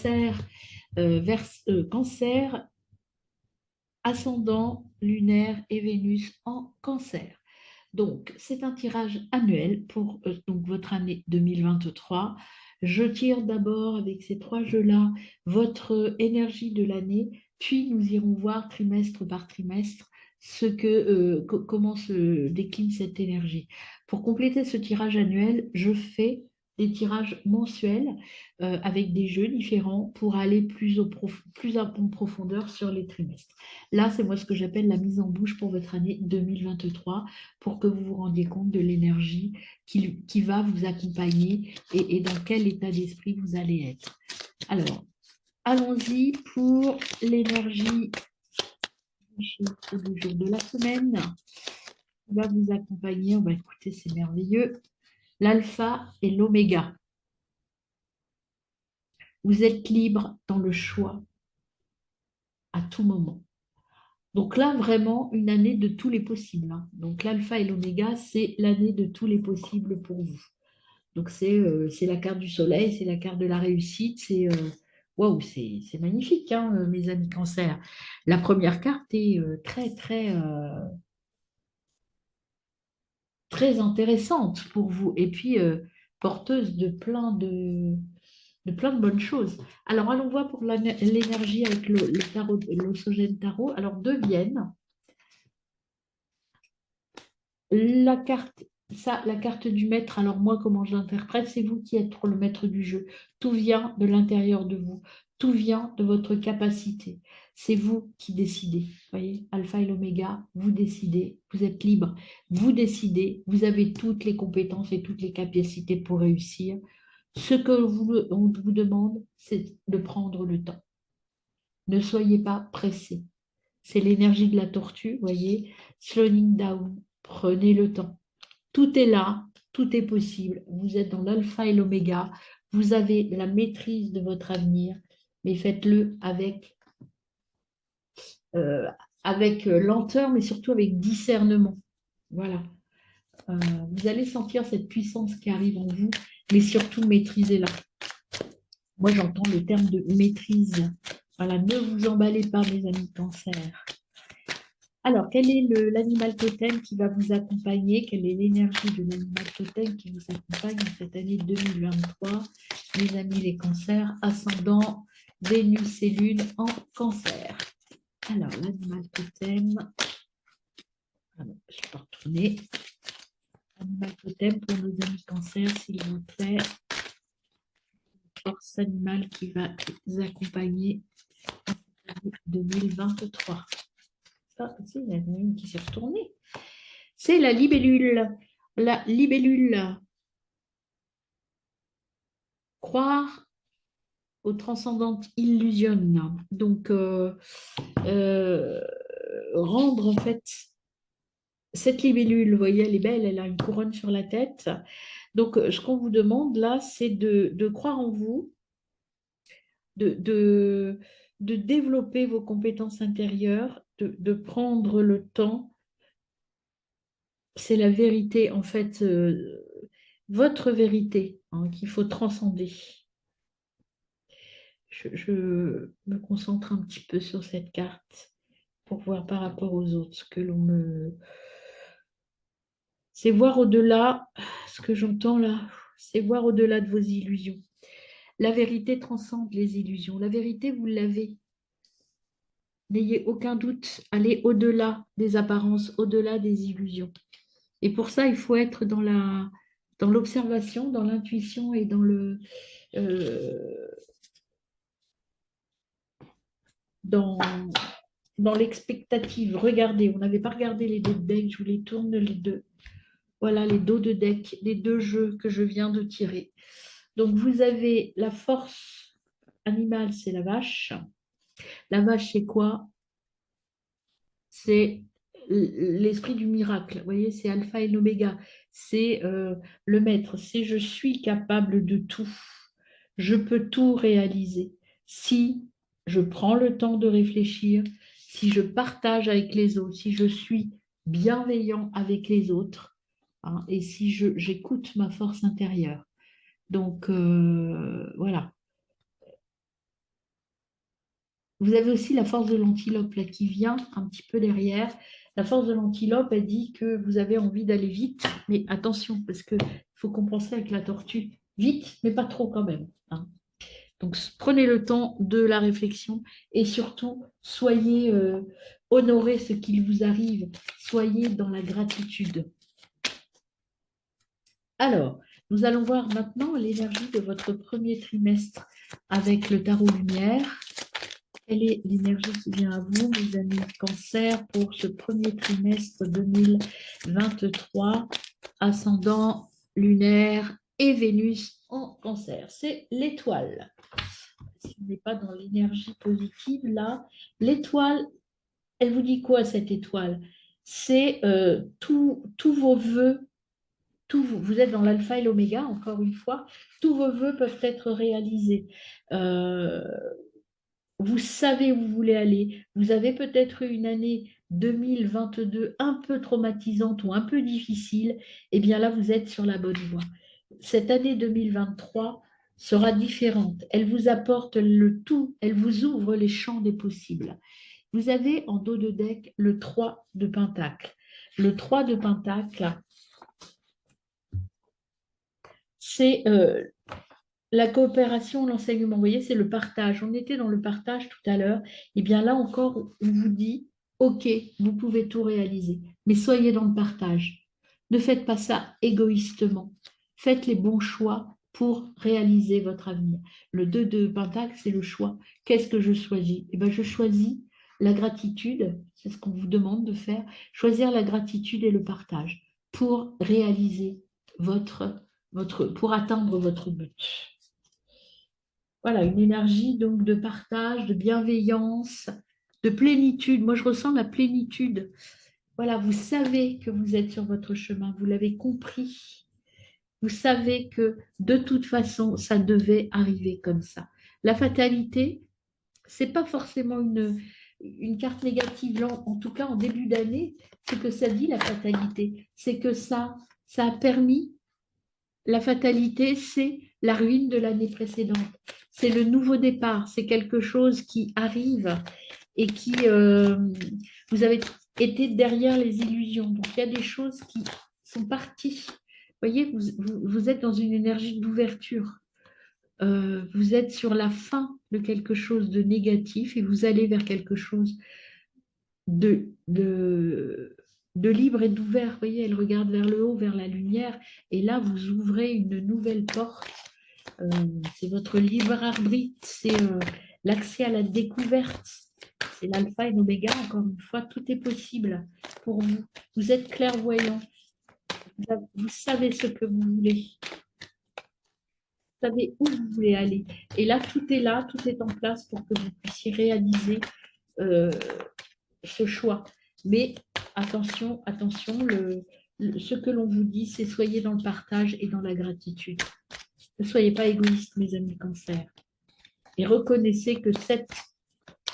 cancer, cancer, ascendant, lunaire et Vénus en cancer. Donc, c'est un tirage annuel pour donc, votre année 2023. Je tire d'abord avec ces trois jeux-là votre énergie de l'année, puis nous irons voir trimestre par trimestre comment se décline cette énergie. Pour compléter ce tirage annuel, je fais des tirages mensuels avec des jeux différents pour aller plus en profondeur sur les trimestres. Là, c'est moi ce que j'appelle la mise en bouche pour votre année 2023 pour que vous vous rendiez compte de l'énergie qui va vous accompagner et dans quel état d'esprit vous allez être. Alors, allons-y pour l'énergie du jour de la semaine qui va vous accompagner. On va écouter, c'est merveilleux. L'alpha et l'oméga. Vous êtes libre dans le choix à tout moment. Donc là, vraiment, une année de tous les possibles. Donc l'alpha et l'oméga, c'est l'année de tous les possibles pour vous. Donc c'est la carte du soleil, c'est la carte de la réussite, waouh, c'est magnifique, hein, mes amis cancer. La première carte est très intéressante pour vous et puis porteuse de plein de bonnes choses. Alors allons voir pour l'énergie avec le tarot, l'Osogène Tarot. Alors deviennent la carte, ça, la carte du maître, alors moi, comment je l'interprète, c'est vous qui êtes le maître du jeu. Tout vient de l'intérieur de vous. Tout vient de votre capacité. C'est vous qui décidez. Vous voyez, alpha et l'oméga, vous décidez. Vous êtes libre. Vous décidez. Vous avez toutes les compétences et toutes les capacités pour réussir. Ce que on vous demande, c'est de prendre le temps. Ne soyez pas pressé. C'est l'énergie de la tortue, vous voyez. Slowing down. Prenez le temps. Tout est là, tout est possible. Vous êtes dans l'alpha et l'oméga. Vous avez la maîtrise de votre avenir, mais faites-le euh, avec lenteur, mais surtout avec discernement. Voilà. Vous allez sentir cette puissance qui arrive en vous, mais surtout maîtrisez-la. Moi, j'entends le terme de maîtrise. Voilà, ne vous emballez pas, mes amis cancer. Alors, quel est l'animal totem qui va vous accompagner? Quelle est l'énergie de l'animal totem qui vous accompagne en cette année 2023? Mes amis les cancers, ascendant, Vénus et Lune en cancer. Alors, l'animal totem. Alors, je peux retourner. Animal totem pour nos amis cancers, s'il vous plaît. Force animale qui va vous accompagner en 2023. Ah, si, il y en a une qui s'est retournée. C'est la libellule. La libellule. Croire aux transcendantes illusions. Donc, rendre en fait cette libellule, vous voyez, elle est belle, elle a une couronne sur la tête. Donc, ce qu'on vous demande là, c'est de croire en vous, de, de, de développer vos compétences intérieures, de prendre le temps. C'est la vérité, en fait, votre vérité qu'il faut transcender. Je me concentre un petit peu sur cette carte pour voir par rapport aux autres ce que l'on me... C'est voir au-delà, ce que j'entends là, c'est voir au-delà de vos illusions. La vérité transcende les illusions. La vérité, vous l'avez. N'ayez aucun doute, allez au-delà des apparences, au-delà des illusions. Et pour ça, il faut être dans l'observation, dans l'intuition et euh, dans, dans l'expectative. Regardez, on n'avait pas regardé les deux decks, je vous les tourne les deux. Voilà les dos de deck, les deux jeux que je viens de tirer. Donc vous avez la force animale, c'est la vache. La vache, c'est quoi? C'est l'esprit du miracle. Vous voyez, c'est alpha et l'oméga. C'est le maître. C'est je suis capable de tout. Je peux tout réaliser. Si je prends le temps de réfléchir, si je partage avec les autres, si je suis bienveillant avec les autres, et si j'écoute ma force intérieure. Donc, voilà. vous avez aussi la force de l'antilope là qui vient un petit peu derrière. La force de l'antilope, elle dit que vous avez envie d'aller vite, mais attention, parce qu'il faut compenser avec la tortue. Vite, mais pas trop quand même, hein. Donc, prenez le temps de la réflexion et surtout, soyez honorés ce qu'il vous arrive. Soyez dans la gratitude. Alors, nous allons voir maintenant l'énergie de votre premier trimestre avec le tarot lumière. Quelle est l'énergie qui vient à vous, mes amis Cancer, pour ce premier trimestre 2023, ascendant lunaire et Vénus en Cancer? C'est l'étoile. Si on n'est pas dans l'énergie positive, là, l'étoile, elle vous dit quoi cette étoile? C'est tous vos vœux, vous êtes dans l'alpha et l'oméga, encore une fois, tous vos vœux peuvent être réalisés. Euh, vous savez où vous voulez aller. Vous avez peut-être eu une année 2022 un peu traumatisante ou un peu difficile. Eh bien là, vous êtes sur la bonne voie. Cette année 2023 sera différente. Elle vous apporte le tout, elle vous ouvre les champs des possibles. Vous avez en dos de deck le 3 de Pentacle. Le 3 de Pentacle, c'est la coopération, l'enseignement. Vous voyez, c'est le partage. On était dans le partage tout à l'heure. Et bien là encore, on vous dit, OK, vous pouvez tout réaliser, mais soyez dans le partage. Ne faites pas ça égoïstement. Faites les bons choix pour réaliser votre avenir. Le 2 de Pentacle, c'est le choix. Qu'est-ce que je choisis? Eh bien, je choisis la gratitude, c'est ce qu'on vous demande de faire, choisir la gratitude et le partage pour réaliser pour atteindre votre but. Voilà, une énergie donc de partage, de bienveillance, de plénitude. Moi, je ressens la plénitude. Voilà, vous savez que vous êtes sur votre chemin, vous l'avez compris. Vous savez que de toute façon, ça devait arriver comme ça. La fatalité, c'est pas forcément une carte négative, là, en tout cas en début d'année, ce que ça dit la fatalité, c'est que ça a permis, la fatalité, c'est la ruine de l'année précédente. C'est le nouveau départ, c'est quelque chose qui arrive et qui, vous avez été derrière les illusions. Donc il y a des choses qui sont parties. Vous voyez, vous êtes dans une énergie d'ouverture. Vous êtes sur la fin de quelque chose de négatif et vous allez vers quelque chose de, de, de libre et d'ouvert. Vous voyez, elle regarde vers le haut, vers la lumière, et là, vous ouvrez une nouvelle porte. C'est votre libre arbitre, c'est l'accès à la découverte. C'est l'alpha et l'oméga, encore une fois, tout est possible pour vous. Vous êtes clairvoyant, vous savez ce que vous voulez, vous savez où vous voulez aller. Et là, tout est en place pour que vous puissiez réaliser euh, ce choix. Mais attention, attention, ce que l'on vous dit, c'est soyez dans le partage et dans la gratitude. Ne soyez pas égoïstes, mes amis Cancer. Et reconnaissez que cette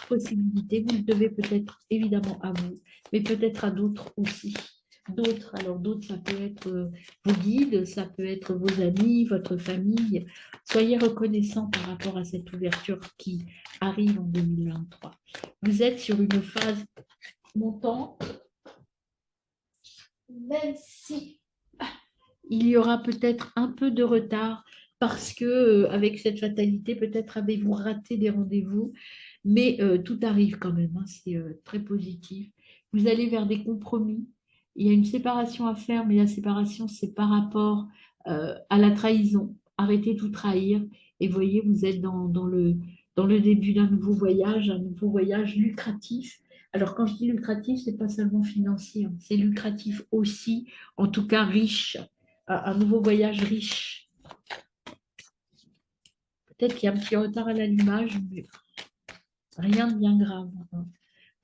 possibilité, vous le devez peut-être évidemment à vous, mais peut-être à d'autres aussi. D'autres, alors d'autres, ça peut être vos guides, ça peut être vos amis, votre famille. Soyez reconnaissants par rapport à cette ouverture qui arrive en 2023. Vous êtes sur une phase montante, même si il y aura peut-être un peu de retard parce que avec cette fatalité, peut-être avez-vous raté des rendez-vous, mais tout arrive quand même, hein, c'est très positif. Vous allez vers des compromis. Il y a une séparation à faire, mais la séparation, c'est par rapport à la trahison. Arrêtez tout trahir et voyez, vous êtes dans le début d'un nouveau voyage, un nouveau voyage lucratif. Alors, quand je dis lucratif, c'est pas seulement financier, hein, c'est lucratif aussi, en tout cas riche, un nouveau voyage riche. Peut-être qu'il y a un petit retard à l'allumage, mais rien de bien grave, hein.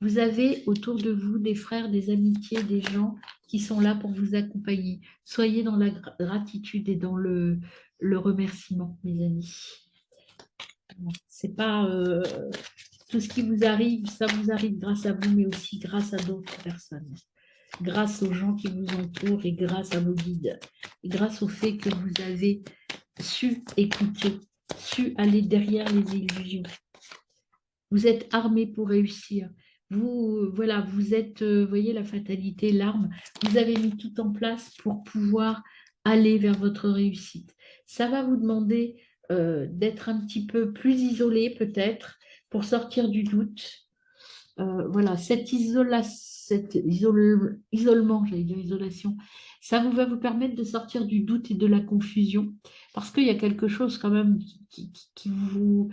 Vous avez autour de vous des frères, des amitiés, des gens qui sont là pour vous accompagner. Soyez dans la gratitude et dans le remerciement, mes amis. C'est pas tout ce qui vous arrive, ça vous arrive grâce à vous, mais aussi grâce à d'autres personnes, grâce aux gens qui vous entourent et grâce à vos guides, et grâce au fait que vous avez su écouter, su aller derrière les illusions. Vous êtes armé pour réussir. Vous, voilà, vous êtes, voyez la fatalité, l'arme. Vous avez mis tout en place pour pouvoir aller vers votre réussite. Ça va vous demander d'être un petit peu plus isolé peut-être pour sortir du doute. Voilà, isolement, j'allais dire isolation, ça va vous permettre de sortir du doute et de la confusion parce qu'il y a quelque chose quand même qui vous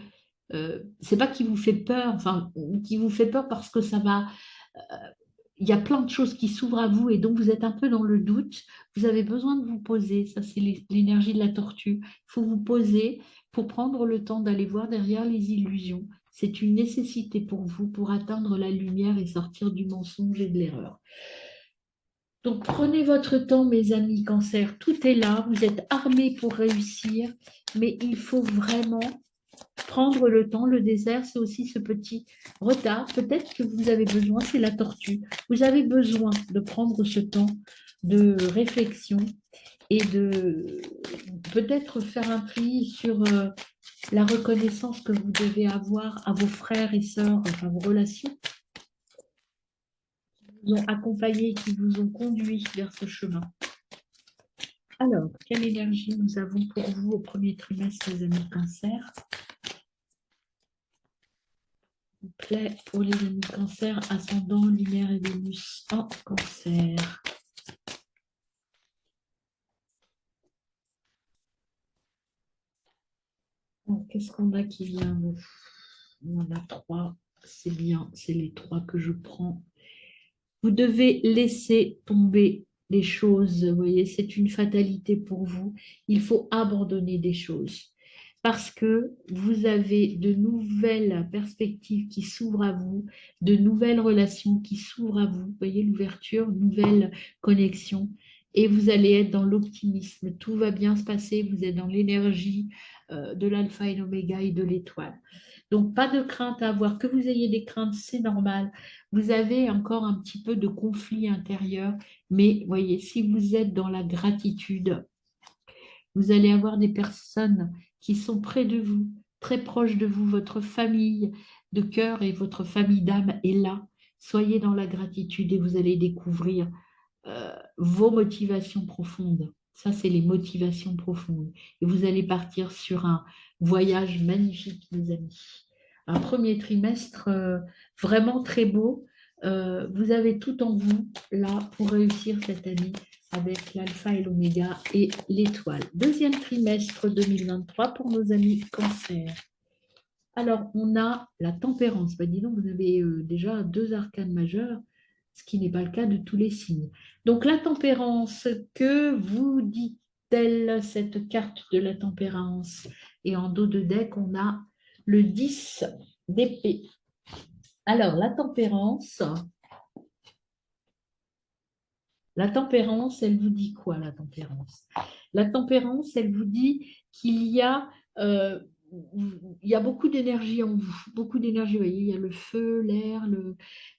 c'est pas qui vous fait peur, enfin, qui vous fait peur parce que ça va. Il y a plein de choses qui s'ouvrent à vous et donc vous êtes un peu dans le doute. Vous avez besoin de vous poser. Ça, c'est l'énergie de la tortue. Il faut vous poser pour prendre le temps d'aller voir derrière les illusions. C'est une nécessité pour vous pour atteindre la lumière et sortir du mensonge et de l'erreur. Donc prenez votre temps, mes amis cancer. Tout est là. Vous êtes armés pour réussir, mais il faut vraiment prendre le temps. Le désert, c'est aussi ce petit retard. Peut-être que vous avez besoin, c'est la tortue. Vous avez besoin de prendre ce temps de réflexion et de peut-être faire un tri sur la reconnaissance que vous devez avoir à vos frères et sœurs, enfin vos relations qui vous ont accompagné, qui vous ont conduit vers ce chemin. Alors, quelle énergie nous avons pour vous au premier trimestre, les amis cancer? Plaît pour les amis cancer, ascendant, lunaire et Vénus en cancer. Qu'est-ce qu'on a qui vient? On en a trois, c'est bien, c'est les trois que je prends. Vous devez laisser tomber les choses, vous voyez, c'est une fatalité pour vous. Il faut abandonner des choses parce que vous avez de nouvelles perspectives qui s'ouvrent à vous, de nouvelles relations qui s'ouvrent à vous. Vous voyez l'ouverture, nouvelle connexion. Et vous allez être dans l'optimisme. Tout va bien se passer. Vous êtes dans l'énergie de l'alpha et l'oméga et de l'étoile. Donc, pas de crainte à avoir. Que vous ayez des craintes, c'est normal. Vous avez encore un petit peu de conflit intérieur, mais voyez, si vous êtes dans la gratitude, vous allez avoir des personnes qui sont près de vous, très proches de vous, votre famille de cœur et votre famille d'âme est là. Soyez dans la gratitude et vous allez découvrir vos motivations profondes. Ça, c'est les motivations profondes. Et vous allez partir sur un voyage magnifique, mes amis. Un premier trimestre vraiment très beau. Vous avez tout en vous là pour réussir cette année avec l'alpha et l'oméga et l'étoile. Deuxième trimestre 2023 pour nos amis cancer. Alors, on a la tempérance. Bah, dis donc, vous avez déjà deux arcanes majeurs, ce qui n'est pas le cas de tous les signes. Donc, la tempérance, que vous dit-elle, cette carte de la tempérance? Et en dos de deck, on a le 10 d'épée. Alors, la tempérance, elle vous dit quoi, la tempérance? La tempérance, elle vous dit qu'il euh, y a beaucoup d'énergie en vous, beaucoup d'énergie, vous voyez, il y a le feu, l'air,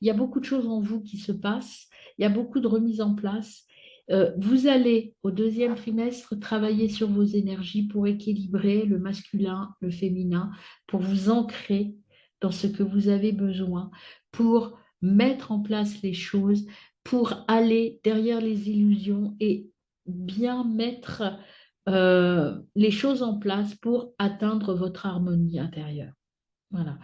il y a beaucoup de choses en vous qui se passent, il y a beaucoup de remises en place. Vous allez, au deuxième trimestre, travailler sur vos énergies pour équilibrer le masculin, le féminin, pour vous ancrer dans ce que vous avez besoin, pour mettre en place les choses pour aller derrière les illusions et bien mettre les choses en place pour atteindre votre harmonie intérieure. Voilà.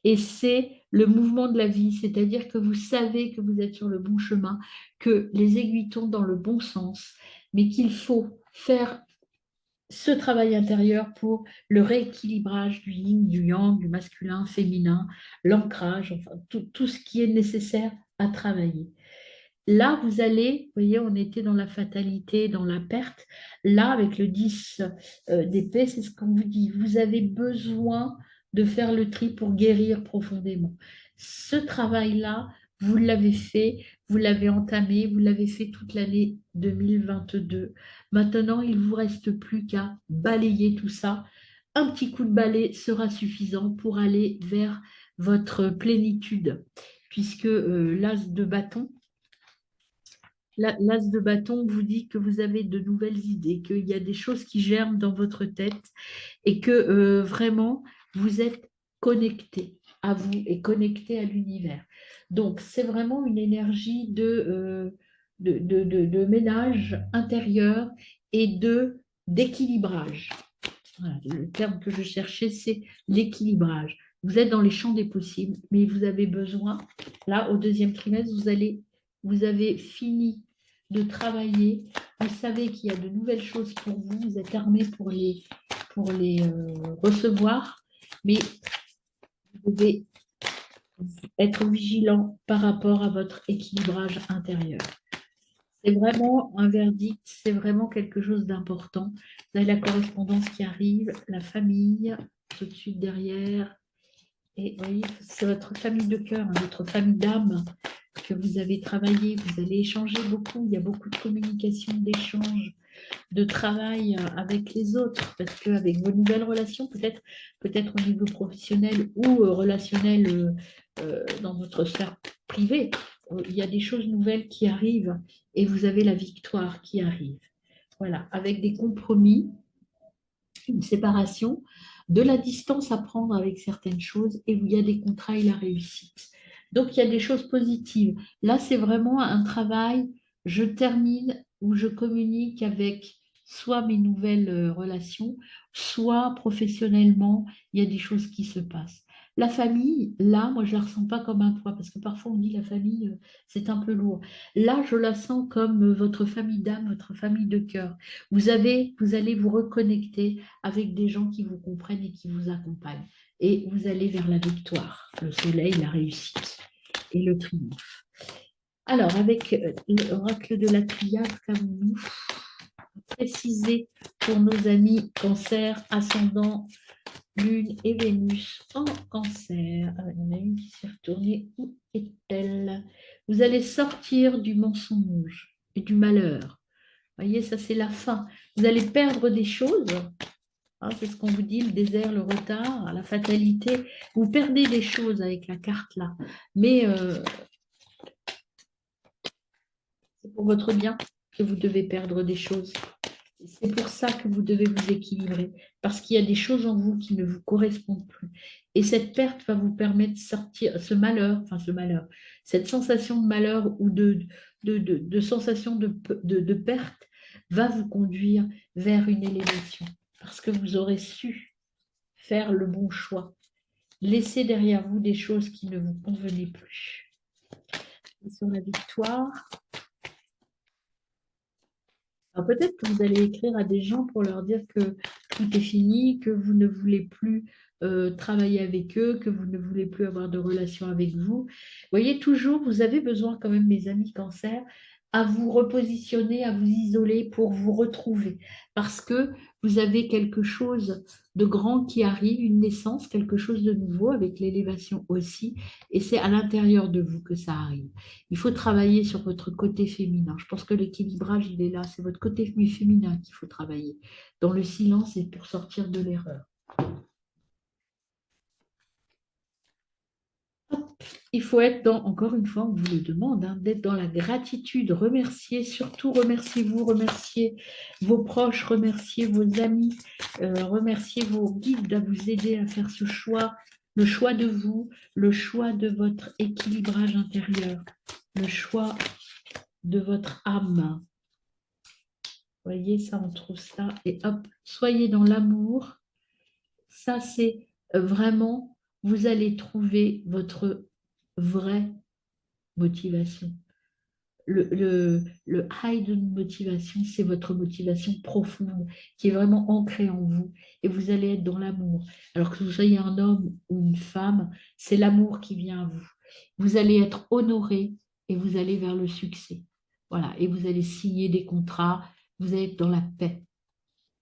Et c'est le mouvement de la vie, c'est-à-dire que vous savez que vous êtes sur le bon chemin, que les aiguilles tournent dans le bon sens, mais qu'il faut faire ce travail intérieur pour le rééquilibrage du yin, du yang, du masculin, féminin, l'ancrage, enfin tout ce qui est nécessaire à travailler. Là, vous allez, vous voyez, on était dans la fatalité, dans la perte. Là, avec le 10 d'épée, c'est ce qu'on vous dit. Vous avez besoin de faire le tri pour guérir profondément. Ce travail-là, vous l'avez fait, vous l'avez entamé, vous l'avez fait toute l'année 2022. Maintenant, il ne vous reste plus qu'à balayer tout ça. Un petit coup de balai sera suffisant pour aller vers votre plénitude, puisque l'as de bâton, l'as de bâton vous dit que vous avez de nouvelles idées, qu'il y a des choses qui germent dans votre tête et que vraiment vous êtes connecté. à vous et connecté à l'univers. Donc, c'est vraiment une énergie de ménage intérieur et d'équilibrage. Voilà, le terme que je cherchais, c'est l'équilibrage. Vous êtes dans les champs des possibles, mais vous avez besoin, là, au deuxième trimestre, vous avez fini de travailler, vous savez qu'il y a de nouvelles choses pour vous, vous êtes armé pour les recevoir, mais vous devez être vigilant par rapport à votre équilibrage intérieur. C'est vraiment un verdict, c'est vraiment quelque chose d'important. Vous avez la correspondance qui arrive, la famille, tout de suite derrière. Et vous voyez, c'est votre famille de cœur, hein, votre famille d'âme que vous avez travaillé. Vous allez échanger beaucoup. Il y a beaucoup de communication, d'échange, de travail avec les autres. Parce qu'avec vos nouvelles relations, peut-être au niveau professionnel ou relationnel dans votre sphère privée, il y a des choses nouvelles qui arrivent et vous avez la victoire qui arrive. Voilà, avec des compromis, une séparation, de la distance à prendre avec certaines choses et où il y a des contrats et la réussite. Donc, il y a des choses positives. Là, c'est vraiment un travail, je termine où je communique avec soit mes nouvelles relations, soit professionnellement, il y a des choses qui se passent. La famille, là, moi, je la ressens pas comme un poids, parce que parfois on dit la famille, c'est un peu lourd. Là, je la sens comme votre famille d'âme, votre famille de cœur. Vous allez vous reconnecter avec des gens qui vous comprennent et qui vous accompagnent. Et vous allez vers la victoire, le soleil, la réussite et le triomphe. Alors, avec l'oracle de la triade, qu'avons-nous précisé pour nos amis cancer, ascendant, lune et Vénus en cancer. Alors, il y en a une qui s'est retournée. Où est-elle? Vous allez sortir du mensonge et du malheur. Vous voyez, ça c'est la fin. Vous allez perdre des choses. Hein, c'est ce qu'on vous dit, le désert, le retard, la fatalité. Vous perdez des choses avec la carte là. Mais c'est pour votre bien que vous devez perdre des choses. C'est pour ça que vous devez vous équilibrer, parce qu'il y a des choses en vous qui ne vous correspondent plus. Et cette perte va vous permettre de sortir ce malheur, cette sensation de malheur ou de sensation de perte va vous conduire vers une élévation, parce que vous aurez su faire le bon choix. Laissez derrière vous des choses qui ne vous convenaient plus. Et sur la victoire, alors peut-être que vous allez écrire à des gens pour leur dire que tout est fini, que vous ne voulez plus travailler avec eux, que vous ne voulez plus avoir de relation avec vous. Vous voyez, toujours, vous avez besoin quand même, mes amis cancer, à vous repositionner, à vous isoler pour vous retrouver. Parce que vous avez quelque chose de grand qui arrive, une naissance, quelque chose de nouveau, avec l'élévation aussi. Et c'est à l'intérieur de vous que ça arrive. Il faut travailler sur votre côté féminin. Je pense que l'équilibrage, il est là. C'est votre côté féminin qu'il faut travailler. Dans le silence et pour sortir de l'erreur. Il faut être dans, encore une fois, on vous le demande, hein, d'être dans la gratitude, remercier, surtout remerciez-vous, remerciez vos proches, remerciez vos amis, remerciez vos guides à vous aider à faire ce choix, le choix de vous, le choix de votre équilibrage intérieur, le choix de votre âme. Vous voyez, ça, on trouve ça. Et hop, soyez dans l'amour. Ça, c'est vraiment, vous allez trouver votre vraie motivation. Le hidden motivation, c'est votre motivation profonde qui est vraiment ancrée en vous. Et vous allez être dans l'amour. Alors que vous soyez un homme ou une femme, c'est l'amour qui vient à vous. Vous allez être honoré et vous allez vers le succès. Voilà. Et vous allez signer des contrats. Vous allez être dans la paix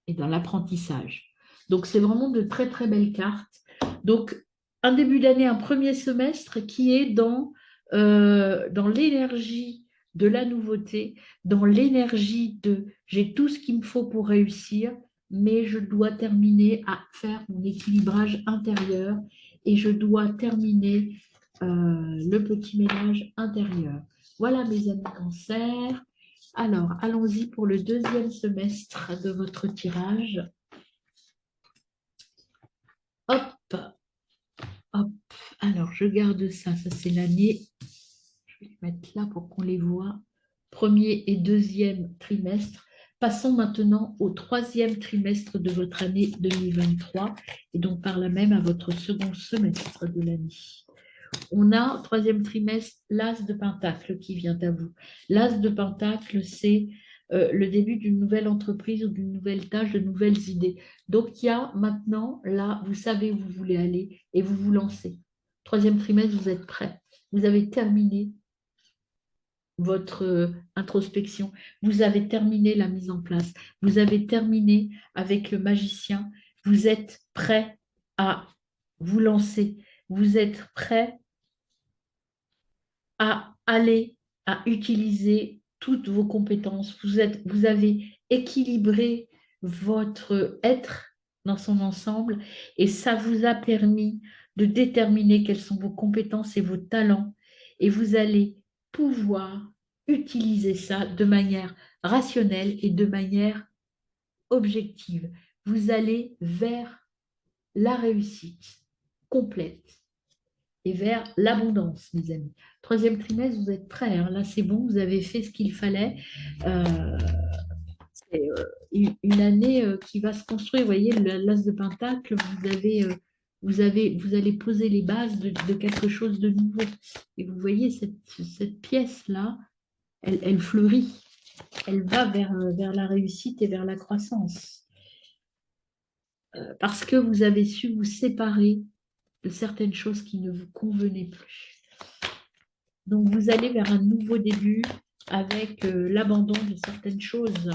et dans l'apprentissage. Donc, c'est vraiment de très, très belles cartes. Donc, un début d'année, un premier semestre qui est dans l'énergie de la nouveauté, dans l'énergie de j'ai tout ce qu'il me faut pour réussir, mais je dois terminer à faire mon équilibrage intérieur et je dois terminer le petit ménage intérieur. Voilà mes amis cancer. Alors, allons-y pour le deuxième semestre de votre tirage. Hop, Hop, alors je garde ça, ça c'est l'année. Je vais les mettre là pour qu'on les voit. Premier et deuxième trimestre. Passons maintenant au troisième trimestre de votre année 2023 et donc par là même à votre second semestre de l'année. On a, troisième trimestre, l'As de Pentacle qui vient à vous. L'As de Pentacle, c'est le début d'une nouvelle entreprise ou d'une nouvelle tâche, de nouvelles idées. Donc, il y a maintenant, là, vous savez où vous voulez aller et vous vous lancez. Troisième trimestre, vous êtes prêt. Vous avez terminé votre introspection. Vous avez terminé la mise en place. Vous avez terminé avec le magicien. Vous êtes prêt à vous lancer. Vous êtes prêt à aller, à utiliser toutes vos compétences. Vous avez équilibré votre être dans son ensemble et ça vous a permis de déterminer quelles sont vos compétences et vos talents et vous allez pouvoir utiliser ça de manière rationnelle et de manière objective. Vous allez vers la réussite complète et vers l'abondance, mes amis. Troisième trimestre, vous êtes prêts, hein. Là, c'est bon, vous avez fait ce qu'il fallait. Euh, c'est une année qui va se construire. Vous voyez, l'as de Pentacle, vous allez poser les bases de quelque chose de nouveau. Et vous voyez, cette pièce-là, elle fleurit. Elle va vers la réussite et vers la croissance. Parce que vous avez su vous séparer de certaines choses qui ne vous convenaient plus. Donc, vous allez vers un nouveau début avec l'abandon de certaines choses.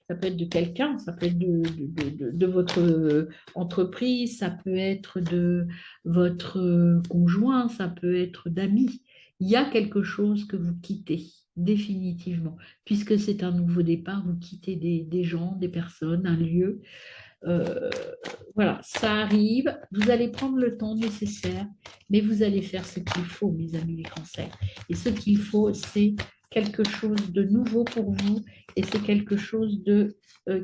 Ça peut être de quelqu'un, ça peut être de votre entreprise, ça peut être de votre conjoint, ça peut être d'amis. Il y a quelque chose que vous quittez définitivement, puisque c'est un nouveau départ, vous quittez des gens, des personnes, un lieu. Euh, voilà, ça arrive. Vous allez prendre le temps nécessaire, mais vous allez faire ce qu'il faut, mes amis les cancers. Et ce qu'il faut, c'est quelque chose de nouveau pour vous et c'est quelque chose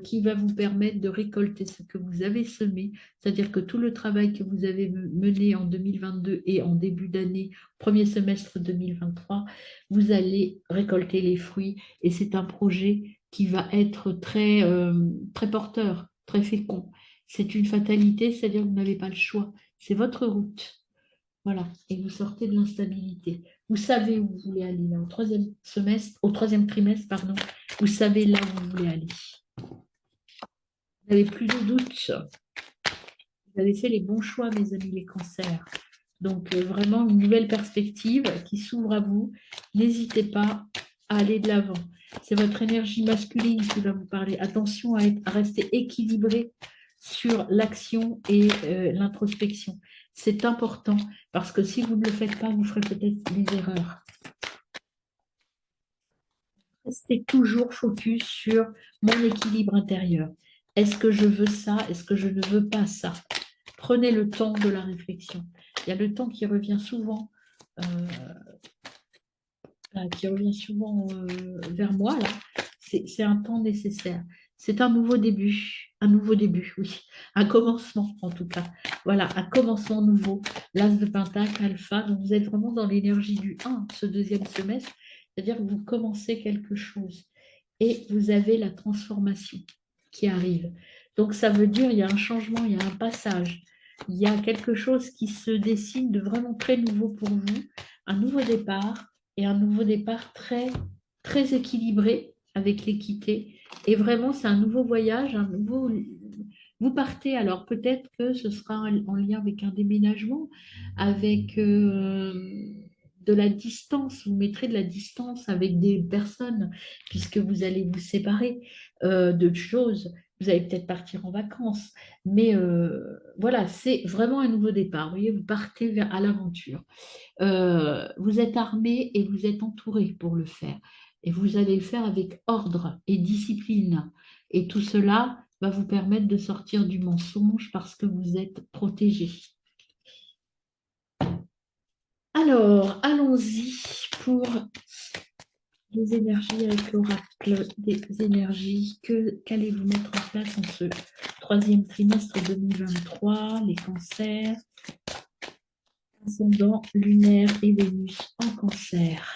qui va vous permettre de récolter ce que vous avez semé. C'est-à-dire que tout le travail que vous avez mené en 2022 et en début d'année, premier semestre 2023, vous allez récolter les fruits et c'est un projet qui va être très porteur, très fécond. C'est une fatalité, c'est-à-dire que vous n'avez pas le choix. C'est votre route. Voilà. Et vous sortez de l'instabilité. Vous savez où vous voulez aller là, au troisième trimestre, pardon. Vous savez là où vous voulez aller. Vous n'avez plus de doute. Vous avez fait les bons choix, mes amis les cancers. Donc, vraiment une nouvelle perspective qui s'ouvre à vous. N'hésitez pas à aller de l'avant. C'est votre énergie masculine qui va vous parler. Attention à rester équilibré sur l'action et l'introspection. C'est important parce que si vous ne le faites pas, vous ferez peut-être des erreurs. Restez toujours focus sur mon équilibre intérieur. Est-ce que je veux ça? Est-ce que je ne veux pas ça? Prenez le temps de la réflexion. Il y a le temps qui revient souvent, vers moi. C'est un temps nécessaire. C'est un nouveau début, oui, un commencement en tout cas. Voilà, un commencement nouveau. L'As de Pentacle, Alpha, donc vous êtes vraiment dans l'énergie du 1, ce deuxième semestre, c'est-à-dire que vous commencez quelque chose et vous avez la transformation qui arrive. Donc ça veut dire il y a un changement, il y a un passage, il y a quelque chose qui se dessine de vraiment très nouveau pour vous, un nouveau départ et un nouveau départ très, très équilibré avec l'équité. Et vraiment, c'est un nouveau voyage, un nouveau... Vous partez, alors peut-être que ce sera en lien avec un déménagement, avec de la distance, vous mettrez de la distance avec des personnes, puisque vous allez vous séparer de choses. Vous allez peut-être partir en vacances, mais voilà, c'est vraiment un nouveau départ. Vous voyez, vous partez à l'aventure. Vous êtes armé et vous êtes entouré pour le faire. Et vous allez le faire avec ordre et discipline. Et tout cela va vous permettre de sortir du mensonge parce que vous êtes protégé. Alors, allons-y pour les énergies avec l'oracle des énergies. Qu'allez-vous mettre en place en ce troisième trimestre 2023, les cancers? ascendant lunaire et Vénus en cancer.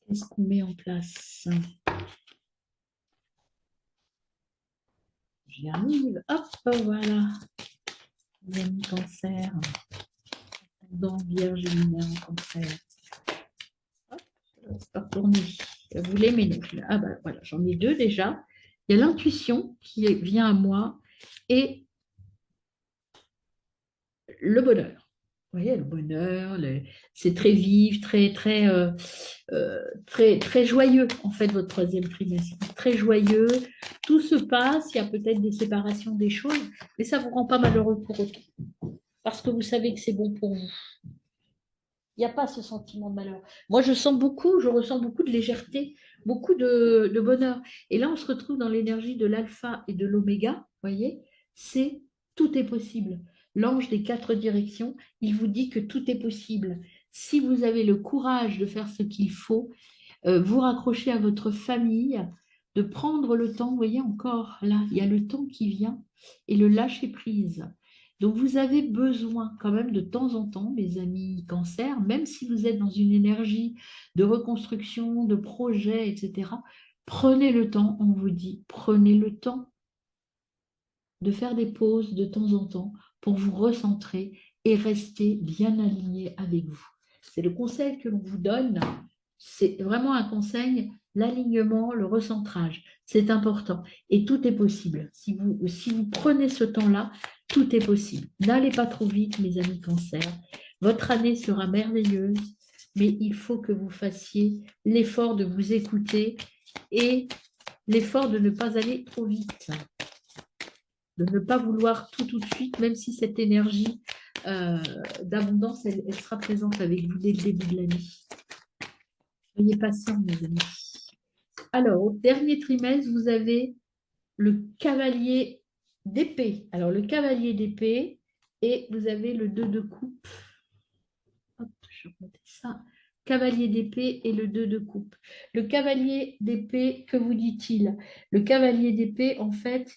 Qu'est-ce qu'on met en place? J'y arrive. Hop, voilà. Les amis cancer. Ascendant vierge lunaire en cancer. Hop, c'est pas retourné. Vous l'aimez donc. Ah ben voilà, j'en ai deux déjà. Il y a l'intuition qui vient à moi et le bonheur. Vous voyez, le bonheur, c'est très vif, très joyeux, en fait, votre troisième trimestre. Très joyeux. Tout se passe, il y a peut-être des séparations des choses, mais ça ne vous rend pas malheureux pour autant, parce que vous savez que c'est bon pour vous. Il n'y a pas ce sentiment de malheur. Moi, je ressens beaucoup de légèreté, beaucoup de bonheur. Et là, on se retrouve dans l'énergie de l'alpha et de l'oméga, vous voyez, c'est tout est possible. L'ange des quatre directions, il vous dit que tout est possible. Si vous avez le courage de faire ce qu'il faut, vous raccrocher à votre famille, de prendre le temps, vous voyez encore là, il y a le temps qui vient et le lâcher prise. Donc vous avez besoin quand même de temps en temps, mes amis cancer, même si vous êtes dans une énergie de reconstruction, de projet, etc., prenez le temps, on vous dit, prenez le temps de faire des pauses de temps en temps pour vous recentrer et rester bien aligné avec vous. C'est le conseil que l'on vous donne. C'est vraiment un conseil, l'alignement, le recentrage. C'est important et tout est possible. Si vous prenez ce temps-là, tout est possible. N'allez pas trop vite, mes amis cancer. Votre année sera merveilleuse, mais il faut que vous fassiez l'effort de vous écouter et l'effort de ne pas aller trop vite, de ne pas vouloir tout de suite, même si cette énergie d'abondance, elle sera présente avec vous dès le début de l'année. Soyez patients, mes amis. Alors, au dernier trimestre, vous avez le cavalier d'épée. Alors, le cavalier d'épée et vous avez le 2 de coupe. Hop, je vais remonter ça. Cavalier d'épée et le 2 de coupe. Le cavalier d'épée, que vous dit-il? Le cavalier d'épée, en fait,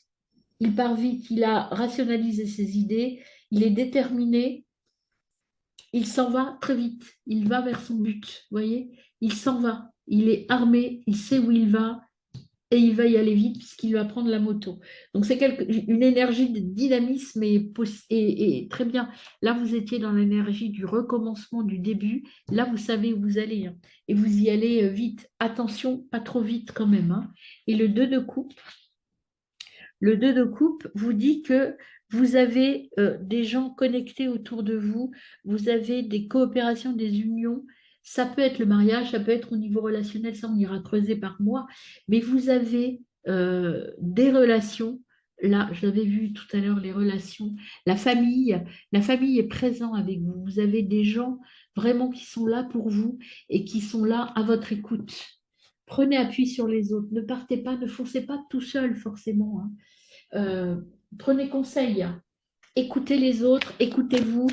il part vite, il a rationalisé ses idées, il est déterminé, il s'en va très vite, il va vers son but, vous voyez, il s'en va, il est armé, il sait où il va et il va y aller vite puisqu'il va prendre la moto. Donc c'est une énergie de dynamisme et très bien. Là, vous étiez dans l'énergie du recommencement, du début. Là, vous savez où vous allez hein, et vous y allez vite. Attention, pas trop vite quand même. Hein. Et le 2 de coupe, le 2 de coupe vous dit que vous avez des gens connectés autour de vous, vous avez des coopérations, des unions. Ça peut être le mariage, ça peut être au niveau relationnel, ça on ira creuser par mois, mais vous avez des relations. Là, je l'avais vu tout à l'heure, les relations, la famille est présente avec vous. Vous avez des gens vraiment qui sont là pour vous et qui sont là à votre écoute. Prenez appui sur les autres. Ne partez pas, ne foncez pas tout seul forcément. Hein. Euh, Prenez conseil, écoutez les autres, écoutez-vous.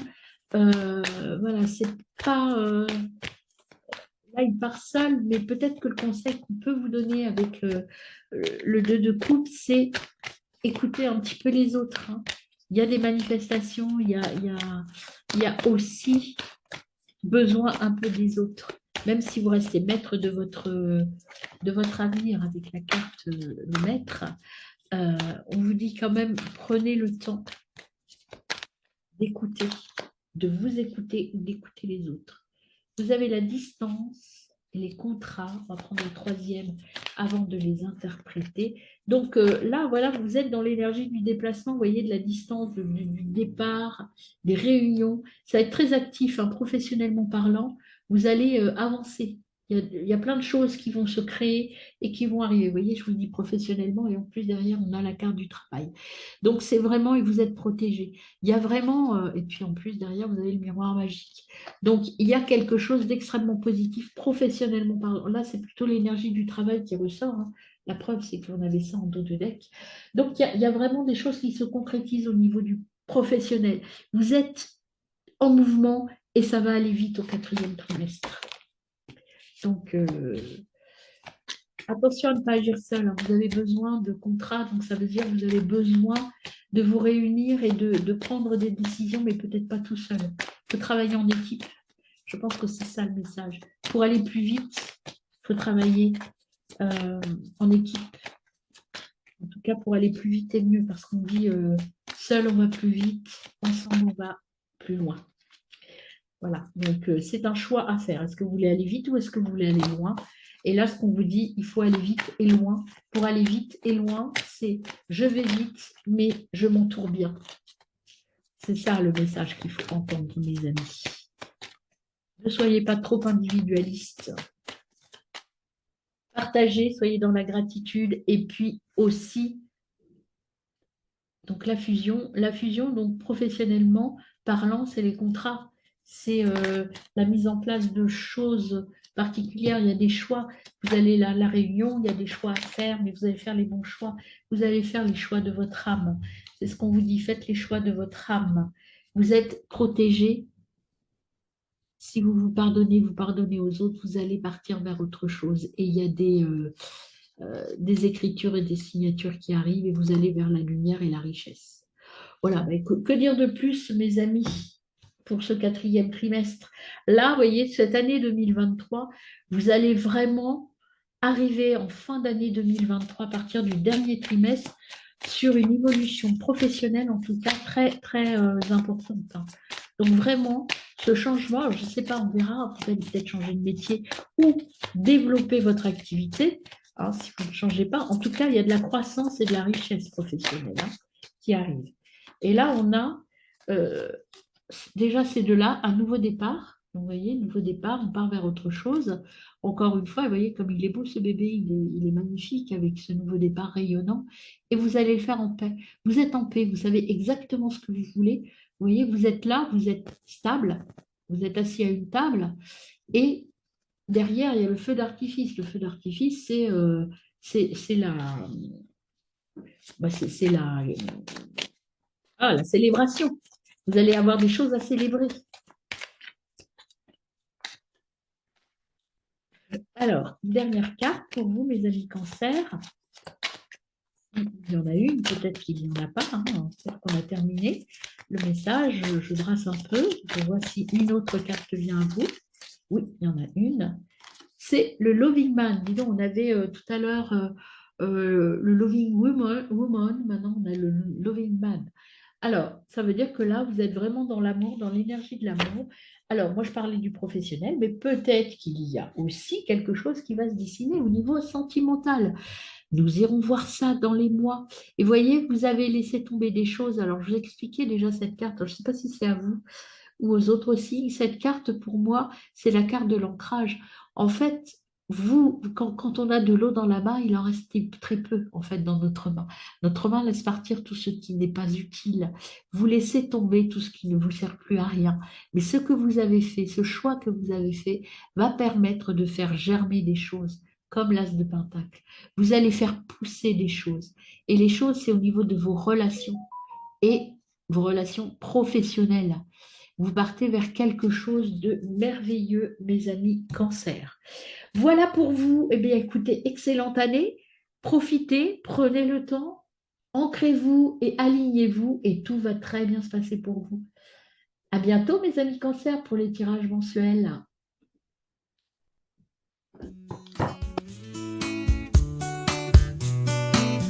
Voilà, c'est pas. Là, il part seul, mais peut-être que le conseil qu'on peut vous donner avec le 2 de coupe, c'est écouter un petit peu les autres. Hein. Il y a des manifestations, il y a aussi besoin un peu des autres. Même si vous restez maître de votre avenir avec la carte le maître, on vous dit quand même, prenez le temps d'écouter, de vous écouter ou d'écouter les autres. Vous avez la distance et les contrats, on va prendre le troisième avant de les interpréter. Donc là, voilà, vous êtes dans l'énergie du déplacement, vous voyez, de la distance, du départ, des réunions. Ça va être très actif, hein, professionnellement parlant. Vous allez avancer. Il y a plein de choses qui vont se créer et qui vont arriver. Vous voyez, je vous dis professionnellement et en plus derrière, on a la carte du travail. Donc c'est vraiment, et vous êtes protégé. Il y a vraiment, et puis en plus derrière, vous avez le miroir magique. Donc il y a quelque chose d'extrêmement positif professionnellement parlant. Là, c'est plutôt l'énergie du travail qui ressort. Hein. La preuve, c'est qu'on avait ça en dos de deck. Donc il y a vraiment des choses qui se concrétisent au niveau du professionnel. Vous êtes en mouvement et ça va aller vite au quatrième trimestre. Donc, attention à ne pas agir seul. Hein. Vous avez besoin de contrats, donc ça veut dire que vous avez besoin de vous réunir et de prendre des décisions, mais peut-être pas tout seul. Il faut travailler en équipe. Je pense que c'est ça le message. Pour aller plus vite, il faut travailler euh, en équipe. En tout cas, pour aller plus vite et mieux, parce qu'on dit seul on va plus vite, ensemble on va plus loin. Voilà, donc c'est un choix à faire. Est-ce que vous voulez aller vite ou est-ce que vous voulez aller loin? Et là, ce qu'on vous dit, il faut aller vite et loin. Pour aller vite et loin, c'est je vais vite, mais je m'entoure bien. C'est ça le message qu'il faut entendre, mes amis. Ne soyez pas trop individualistes. Partagez, soyez dans la gratitude et puis aussi, donc la fusion donc professionnellement parlant, c'est les contrats, c'est la mise en place de choses particulières. Il y a des choix. Vous allez à la réunion, il y a des choix à faire, mais vous allez faire les bons choix. Vous allez faire les choix de votre âme. C'est ce qu'on vous dit, faites les choix de votre âme. Vous êtes protégé. Si vous vous pardonnez aux autres, vous allez partir vers autre chose. Et il y a des écritures et des signatures qui arrivent et vous allez vers la lumière et la richesse. Voilà, mais que dire de plus, mes amis, pour ce quatrième trimestre? Là, vous voyez, cette année 2023, vous allez vraiment arriver en fin d'année 2023, à partir du dernier trimestre, sur une évolution professionnelle, en tout cas, très, très importante, hein. Donc, vraiment, ce changement, je ne sais pas, on verra, vous allez peut-être changer de métier ou développer votre activité, hein, si vous ne changez pas. En tout cas, il y a de la croissance et de la richesse professionnelle, hein, qui arrive. Et là, on a déjà ces deux-là, un nouveau départ. Vous voyez, nouveau départ, on part vers autre chose. Encore une fois, vous voyez comme il est beau ce bébé, il est magnifique avec ce nouveau départ rayonnant. Et vous allez le faire en paix. Vous êtes en paix, vous savez exactement ce que vous voulez. Vous voyez, vous êtes là, vous êtes stable, vous êtes assis à une table. Et derrière, il y a le feu d'artifice. Le feu d'artifice, c'est la, c'est la célébration. Vous allez avoir des choses à célébrer. Alors, dernière carte pour vous, mes amis cancer. Il y en a une, peut-être qu'il n'y en a pas, hein. Peut-être qu'on a terminé le message. Je brasse un peu, je vois si une autre carte vient à vous. Oui, il y en a une. C'est le Loving Man. Dis donc, on avait tout à l'heure le Loving Woman, maintenant on a le Loving Man. Alors, ça veut dire que là, vous êtes vraiment dans l'amour, dans l'énergie de l'amour. Alors, moi, je parlais du professionnel, mais peut-être qu'il y a aussi quelque chose qui va se dessiner au niveau sentimental. Nous irons voir ça dans les mois. Et voyez, vous avez laissé tomber des choses. Alors, je vous expliquais déjà cette carte. Alors, je ne sais pas si c'est à vous ou aux autres aussi. Cette carte, pour moi, c'est la carte de l'ancrage. En fait, vous, quand on a de l'eau dans la main, il en reste très peu, en fait, dans notre main. Notre main laisse partir tout ce qui n'est pas utile. Vous laissez tomber tout ce qui ne vous sert plus à rien. Mais ce que vous avez fait, ce choix que vous avez fait, va permettre de faire germer des choses, comme l'as de Pentacle. Vous allez faire pousser des choses. Et les choses, c'est au niveau de vos relations et vos relations professionnelles. Vous partez vers quelque chose de merveilleux, mes amis cancer. Voilà pour vous. Eh bien, écoutez, excellente année. Profitez, prenez le temps, ancrez-vous et alignez-vous et tout va très bien se passer pour vous. À bientôt, mes amis cancer, pour les tirages mensuels.